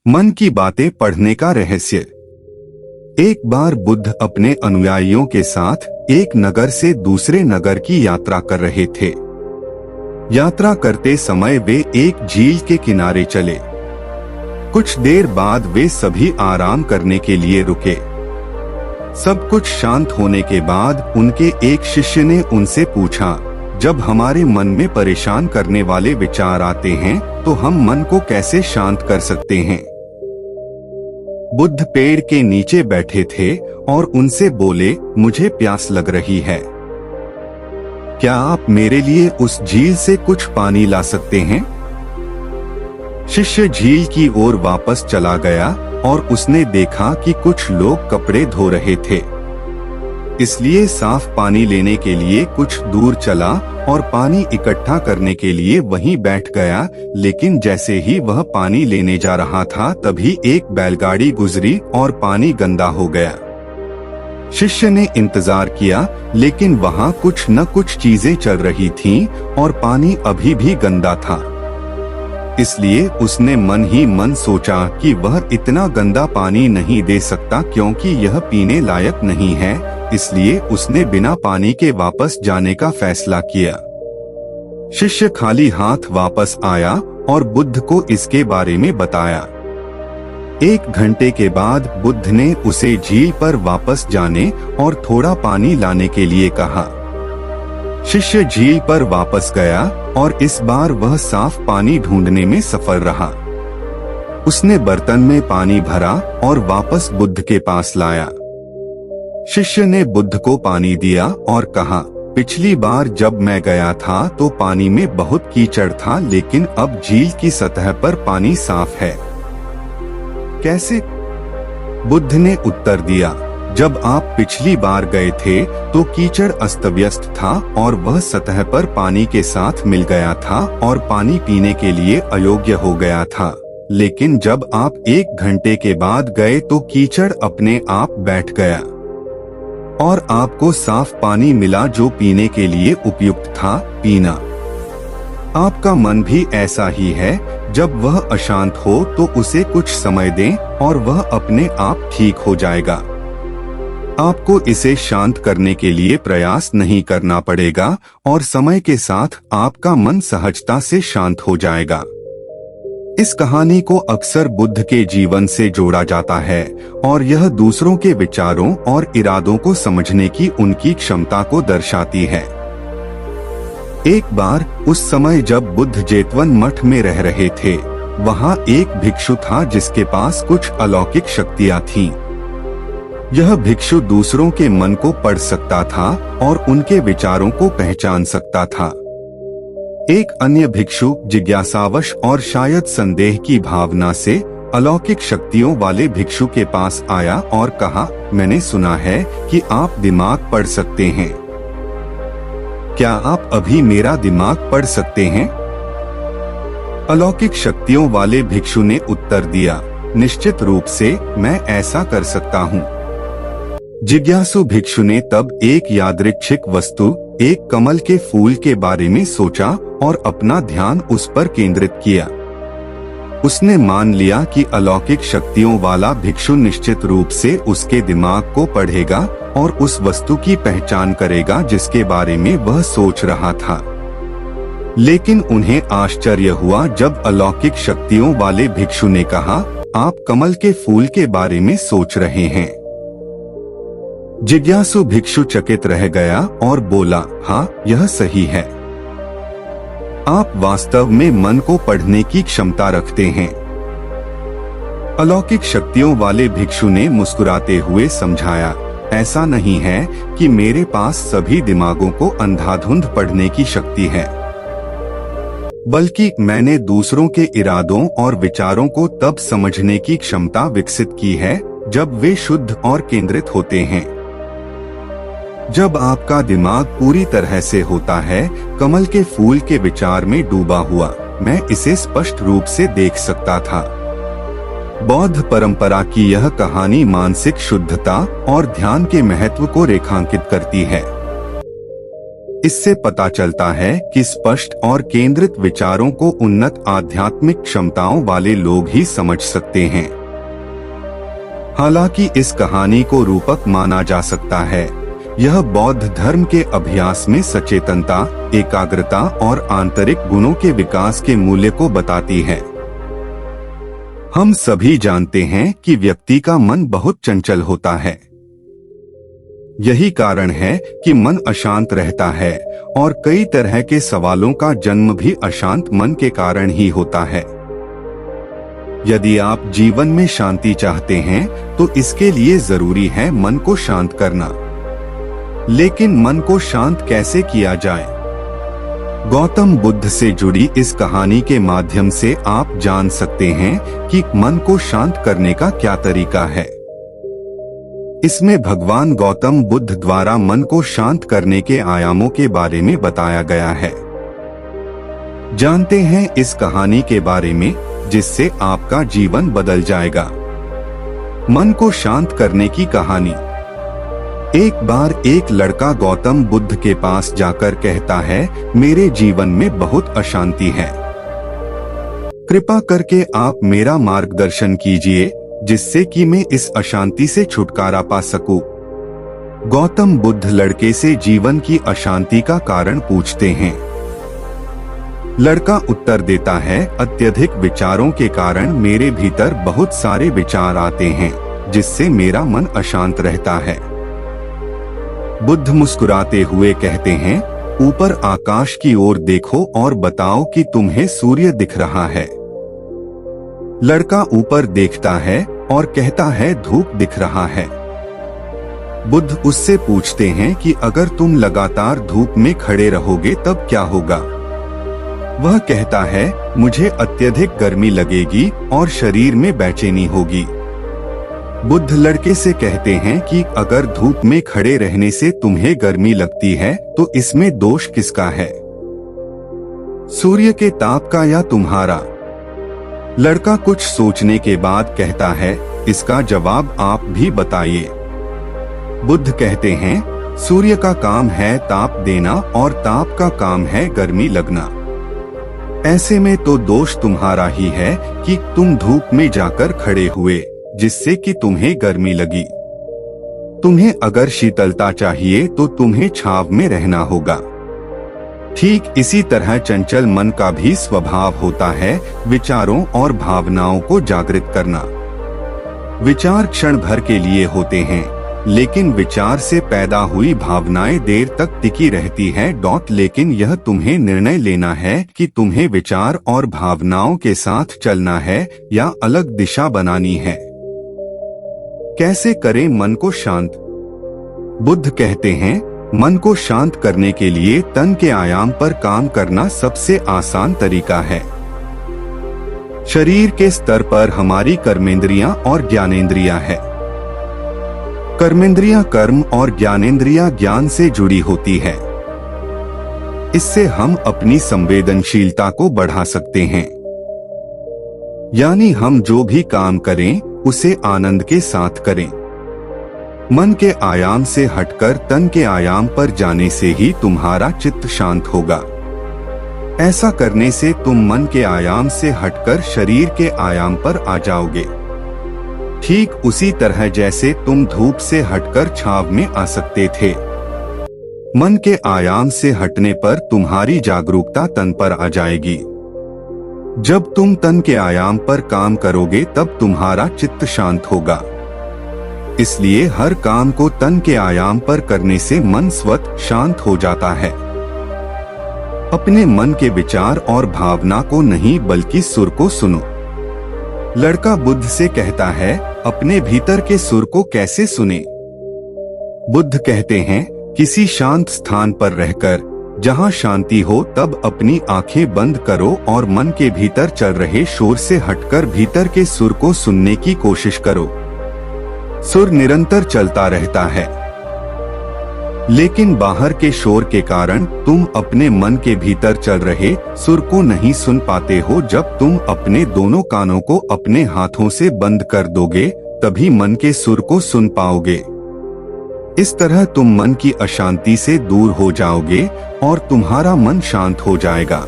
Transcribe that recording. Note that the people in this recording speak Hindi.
मन की बातें पढ़ने का रहस्य। एक बार बुद्ध अपने अनुयायियों के साथ एक नगर से दूसरे नगर की यात्रा कर रहे थे। यात्रा करते समय वे एक झील के किनारे चले। कुछ देर बाद वे सभी आराम करने के लिए रुके। सब कुछ शांत होने के बाद उनके एक शिष्य ने उनसे पूछा, जब हमारे मन में परेशान करने वाले विचार आते हैं तो हम मन को कैसे शांत कर सकते हैं? बुद्ध पेड़ के नीचे बैठे थे और उनसे बोले, मुझे प्यास लग रही है। क्या आप मेरे लिए उस झील से कुछ पानी ला सकते हैं? शिष्य झील की ओर वापस चला गया और उसने देखा कि कुछ लोग कपड़े धो रहे थे। इसलिए साफ पानी लेने के लिए कुछ दूर चला और पानी इकट्ठा करने के लिए वहीं बैठ गया। लेकिन जैसे ही वह पानी लेने जा रहा था तभी एक बैलगाड़ी गुजरी और पानी गंदा हो गया। शिष्य ने इंतजार किया लेकिन वहां कुछ न कुछ चीजें चल रही थीं और पानी अभी भी गंदा था। इसलिए उसने मन ही मन सोचा कि वह इतना गंदा पानी नहीं दे सकता क्योंकि यह पीने लायक नहीं है। इसलिए उसने बिना पानी के वापस जाने का फैसला किया। शिष्य खाली हाथ वापस आया और बुद्ध को इसके बारे में बताया। 1 घंटे के बाद बुद्ध ने उसे झील पर वापस जाने और थोड़ा पानी लाने के लिए कहा। शिष्य झील पर वापस गया और इस बार वह साफ पानी ढूंढने में सफल रहा। उसने बर्तन में पानी भरा और वापस बुद्ध के पास लाया। शिष्य ने बुद्ध को पानी दिया और कहा, पिछली बार जब मैं गया था तो पानी में बहुत कीचड़ था लेकिन अब झील की सतह पर पानी साफ है। कैसे? बुद्ध ने उत्तर दिया, जब आप पिछली बार गए थे तो कीचड़ अस्तव्यस्त था और वह सतह पर पानी के साथ मिल गया था और पानी पीने के लिए अयोग्य हो गया था। लेकिन जब आप 1 घंटे के बाद गए तो कीचड़ अपने आप बैठ गया और आपको साफ पानी मिला जो पीने के लिए उपयुक्त था पीना। आपका मन भी ऐसा ही है, जब वह अशांत हो तो उसे कुछ समय दें और वह अपने आप ठीक हो जाएगा। आपको इसे शांत करने के लिए प्रयास नहीं करना पड़ेगा और समय के साथ आपका मन सहजता से शांत हो जाएगा। इस कहानी को अक्सर बुद्ध के जीवन से जोड़ा जाता है और यह दूसरों के विचारों और इरादों को समझने की उनकी क्षमता को दर्शाती है। एक बार उस समय जब बुद्ध जेतवन मठ में रह रहे थे, वहाँ एक भिक्षु था जिसके पास कुछ अलौकिक शक्तियाँ थीं। यह भिक्षु दूसरों के मन को पढ़ सकता था और उनके विचारों को पहचान सकता था। एक अन्य भिक्षु जिज्ञासावश और शायद संदेह की भावना से अलौकिक शक्तियों वाले भिक्षु के पास आया और कहा, मैंने सुना है कि आप दिमाग पढ़ सकते हैं। क्या आप अभी मेरा दिमाग पढ़ सकते हैं? अलौकिक शक्तियों वाले भिक्षु ने उत्तर दिया, निश्चित रूप से मैं ऐसा कर सकता हूँ। जिज्ञासु भिक्षु ने तब एक यादृच्छिक वस्तु, एक कमल के फूल के बारे में सोचा और अपना ध्यान उस पर केंद्रित किया। उसने मान लिया कि अलौकिक शक्तियों वाला भिक्षु निश्चित रूप से उसके दिमाग को पढ़ेगा और उस वस्तु की पहचान करेगा जिसके बारे में वह सोच रहा था। लेकिन उन्हें आश्चर्य हुआ जब अलौकिक शक्तियों वाले भिक्षु ने कहा, आप कमल के फूल के बारे में सोच रहे हैं। जिज्ञासु भिक्षु चकित रह गया और बोला, हाँ, यह सही है। आप वास्तव में मन को पढ़ने की क्षमता रखते हैं। अलौकिक शक्तियों वाले भिक्षु ने मुस्कुराते हुए समझाया, ऐसा नहीं है कि मेरे पास सभी दिमागों को अंधाधुंध पढ़ने की शक्ति है, बल्कि मैंने दूसरों के इरादों और विचारों को तब समझने की क्षमता विकसित की है जब वे शुद्ध और केंद्रित होते हैं। जब आपका दिमाग पूरी तरह से होता है कमल के फूल के विचार में डूबा हुआ, मैं इसे स्पष्ट रूप से देख सकता था। बौद्ध परंपरा की यह कहानी मानसिक शुद्धता और ध्यान के महत्व को रेखांकित करती है। इससे पता चलता है कि स्पष्ट और केंद्रित विचारों को उन्नत आध्यात्मिक क्षमताओं वाले लोग ही समझ सकते हैं। हालांकि इस कहानी को रूपक माना जा सकता है, यह बौद्ध धर्म के अभ्यास में सचेतनता, एकाग्रता और आंतरिक गुणों के विकास के मूल्य को बताती है। हम सभी जानते हैं कि व्यक्ति का मन बहुत चंचल होता है। यही कारण है कि मन अशांत रहता है और कई तरह के सवालों का जन्म भी अशांत मन के कारण ही होता है। यदि आप जीवन में शांति चाहते हैं तो इसके लिए जरूरी है मन को शांत करना। लेकिन मन को शांत कैसे किया जाए? गौतम बुद्ध से जुड़ी इस कहानी के माध्यम से आप जान सकते हैं कि मन को शांत करने का क्या तरीका है। इसमें भगवान गौतम बुद्ध द्वारा मन को शांत करने के आयामों के बारे में बताया गया है। जानते हैं इस कहानी के बारे में, जिससे आपका जीवन बदल जाएगा। मन को शांत करने की कहानी। एक बार एक लड़का गौतम बुद्ध के पास जाकर कहता है, मेरे जीवन में बहुत अशांति है, कृपा करके आप मेरा मार्गदर्शन कीजिए जिससे कि मैं इस अशांति से छुटकारा पा सकूं। गौतम बुद्ध लड़के से जीवन की अशांति का कारण पूछते हैं। लड़का उत्तर देता है, अत्यधिक विचारों के कारण मेरे भीतर बहुत सारे विचार आते हैं जिससे मेरा मन अशांत रहता है। बुद्ध मुस्कुराते हुए कहते हैं, ऊपर आकाश की ओर देखो और बताओ कि तुम्हें सूर्य दिख रहा है। लड़का ऊपर देखता है और कहता है, धूप दिख रहा है। बुद्ध उससे पूछते हैं कि अगर तुम लगातार धूप में खड़े रहोगे तब क्या होगा? वह कहता है, मुझे अत्यधिक गर्मी लगेगी और शरीर में बेचैनी होगी। बुद्ध लड़के से कहते हैं कि अगर धूप में खड़े रहने से तुम्हें गर्मी लगती है तो इसमें दोष किसका है, सूर्य के ताप का या तुम्हारा? लड़का कुछ सोचने के बाद कहता है, इसका जवाब आप भी बताइए। बुद्ध कहते हैं, सूर्य का काम है ताप देना और ताप का काम है गर्मी लगना। ऐसे में तो दोष तुम्हारा ही है कि तुम धूप में जाकर खड़े हुए जिससे कि तुम्हें गर्मी लगी। तुम्हें अगर शीतलता चाहिए तो तुम्हें छांव में रहना होगा। ठीक इसी तरह चंचल मन का भी स्वभाव होता है विचारों और भावनाओं को जागृत करना। विचार क्षण भर के लिए होते हैं, लेकिन विचार से पैदा हुई भावनाएं देर तक टिकी रहती है। लेकिन यह तुम्हें निर्णय लेना है कि तुम्हें विचार और भावनाओं के साथ चलना है या अलग दिशा बनानी है। कैसे करें मन को शांत? बुद्ध कहते हैं, मन को शांत करने के लिए तन के आयाम पर काम करना सबसे आसान तरीका है। शरीर के स्तर पर हमारी कर्मेंद्रियां और ज्ञानेंद्रियां है। कर्मेंद्रियां कर्म और ज्ञानेंद्रियां ज्ञान से जुड़ी होती है। इससे हम अपनी संवेदनशीलता को बढ़ा सकते हैं, यानी हम जो भी काम करें उसे आनंद के साथ करें। मन के आयाम से हटकर तन के आयाम पर जाने से ही तुम्हारा चित्त शांत होगा। ऐसा करने से तुम मन के आयाम से हटकर शरीर के आयाम पर आ जाओगे। ठीक उसी तरह जैसे तुम धूप से हटकर छांव में आ सकते थे। मन के आयाम से हटने पर तुम्हारी जागरूकता तन पर आ जाएगी। जब तुम तन के आयाम पर काम करोगे तब तुम्हारा चित्त शांत होगा। इसलिए हर काम को तन के आयाम पर करने से मन स्वतः शांत हो जाता है। अपने मन के विचार और भावना को नहीं बल्कि सुर को सुनो। लड़का बुद्ध से कहता है, अपने भीतर के सुर को कैसे सुने? बुद्ध कहते हैं, किसी शांत स्थान पर रहकर जहां शांति हो तब अपनी आंखें बंद करो और मन के भीतर चल रहे शोर से हटकर भीतर के सुर को सुनने की कोशिश करो। सुर निरंतर चलता रहता है, लेकिन बाहर के शोर के कारण तुम अपने मन के भीतर चल रहे सुर को नहीं सुन पाते हो। जब तुम अपने दोनों कानों को अपने हाथों से बंद कर दोगे तभी मन के सुर को सुन पाओगे। इस तरह तुम मन की अशांति से दूर हो जाओगे और तुम्हारा मन शांत हो जाएगा।